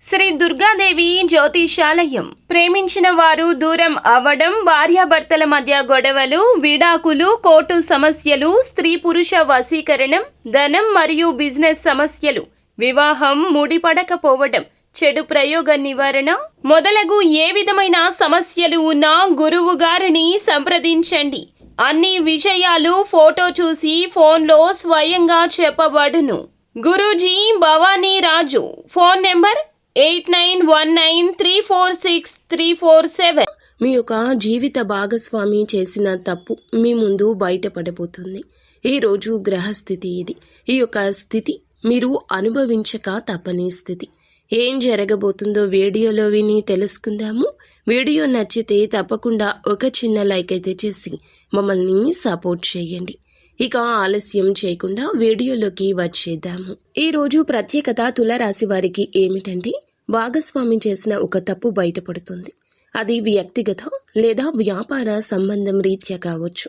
శ్రీ దుర్గాదేవి జ్యోతిషాలయం. ప్రేమించిన వారు దూరం అవ్వడం, భార్యాభర్తల మధ్య గొడవలు, విడాకులు, కోర్టు సమస్యలు, స్త్రీ పురుష వశీకరణం, ధనం మరియు బిజినెస్ సమస్యలు, వివాహం ముడిపడకపోవడం, చెడు ప్రయోగ నివారణ మొదలగు ఏ విధమైన సమస్యలు ఉన్నా గురువు గారిని సంప్రదించండి. అన్ని విషయాలు ఫోటో చూసి ఫోన్లో స్వయంగా చెప్పబడును. గురూజీ భవానీ రాజు. Phone number 8919346347. మీ యొక్క జీవిత భాగస్వామి చేసిన తప్పు మీ ముందు బయటపడబోతుంది. ఈరోజు గ్రహస్థితి ఇది. ఈ యొక్క స్థితి మీరు అనుభవించక తప్పని స్థితి. ఏం జరగబోతుందో వీడియోలో విని తెలుసుకుందాము. వీడియో నచ్చితే తప్పకుండా ఒక చిన్న లైక్ అయితే చేసి మమ్మల్ని సపోర్ట్ చేయండి. ఇక ఆలస్యం చేయకుండా వీడియోలోకి వచ్చేద్దాము. ఈరోజు ప్రత్యేకత తులారాశి వారికి ఏమిటంటే, భాగస్వామి చేసిన ఒక తప్పు బయటపడుతుంది. అది వ్యక్తిగత లేదా వ్యాపార సంబంధం రీత్యా కావచ్చు.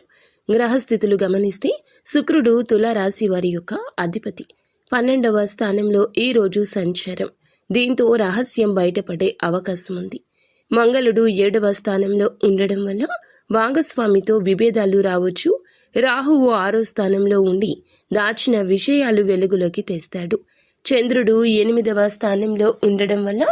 గ్రహస్థితులు గమనిస్తే శుక్రుడు తులారాశి వారి యొక్క అధిపతి. 12వ స్థానంలో ఈరోజు సంచారం. దీంతో రహస్యం బయటపడే అవకాశం ఉంది. మంగళుడు 7వ స్థానంలో ఉండడం వల్ల భాగస్వామితో విభేదాలు రావచ్చు. రాహువు 6వ స్థానంలో ఉండి దాచిన విషయాలు వెలుగులోకి తెస్తాడు. చంద్రుడు 8వ స్థానంలో ఉండడం వల్ల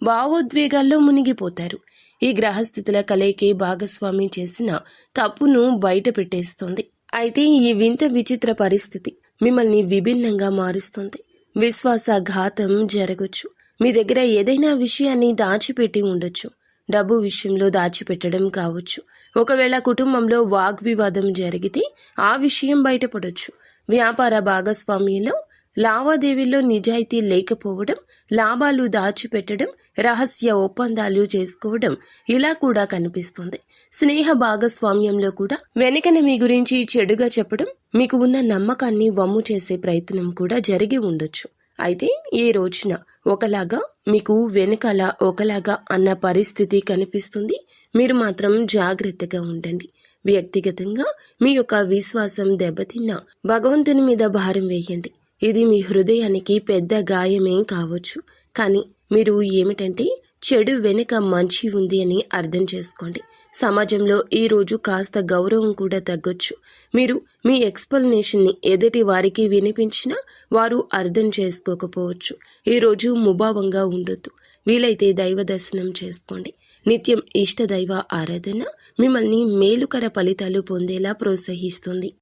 భావోద్వేగాల్లో మునిగిపోతారు. ఈ గ్రహస్థితుల కలయికే భాగస్వామి చేసిన తప్పును బయట పెట్టేస్తుంది. అయితే ఈ వింత విచిత్ర పరిస్థితి మిమ్మల్ని విభిన్నంగా మారుస్తుంది. విశ్వాసఘాతం జరగచ్చు. మీ దగ్గర ఏదైనా విషయాన్ని దాచిపెట్టి ఉండొచ్చు. డబ్బు విషయంలో దాచిపెట్టడం కావచ్చు. ఒకవేళ కుటుంబంలో వాగ్వివాదం జరిగితే ఆ విషయం బయటపడొచ్చు. వ్యాపార భాగస్వామ్యంలో లావాదేవీల్లో నిజాయితీ లేకపోవడం, లాభాలు దాచిపెట్టడం, రహస్య ఒప్పందాలు చేసుకోవడం ఇలా కూడా కనిపిస్తుంది. స్నేహ భాగస్వామ్యంలో కూడా వెనకన మీ గురించి చెడుగా చెప్పడం, మీకు ఉన్న నమ్మకాన్ని వమ్ము చేసే ప్రయత్నం కూడా జరిగి ఉండొచ్చు. అయితే ఈ రోజున ఒకలాగా మీకు వెనకాల ఒకలాగా అన్న పరిస్థితి కనిపిస్తుంది. మీరు మాత్రం జాగ్రత్తగా ఉండండి. వ్యక్తిగతంగా మీ యొక్క విశ్వాసం దెబ్బతిన్నా భగవంతుని మీద భారం వేయండి. ఇది మీ హృదయానికి పెద్ద గాయమేం కావచ్చు. కానీ మీరు ఏమిటంటే చెడు వెనుక మంచి ఉంది అని అర్థం చేసుకోండి. సమాజంలో ఈరోజు కాస్త గౌరవం కూడా తగ్గొచ్చు. మీరు మీ ఎక్స్ప్లెనేషన్ని ఎదుటి వారికి వినిపించినా వారు అర్థం చేసుకోకపోవచ్చు. ఈరోజు ముభావంగా ఉండొద్దు. వీలైతే దైవ దర్శనం చేసుకోండి. నిత్యం ఇష్టదైవ ఆరాధన మిమ్మల్ని మేలుకర ఫలితాలు పొందేలా ప్రోత్సహిస్తుంది.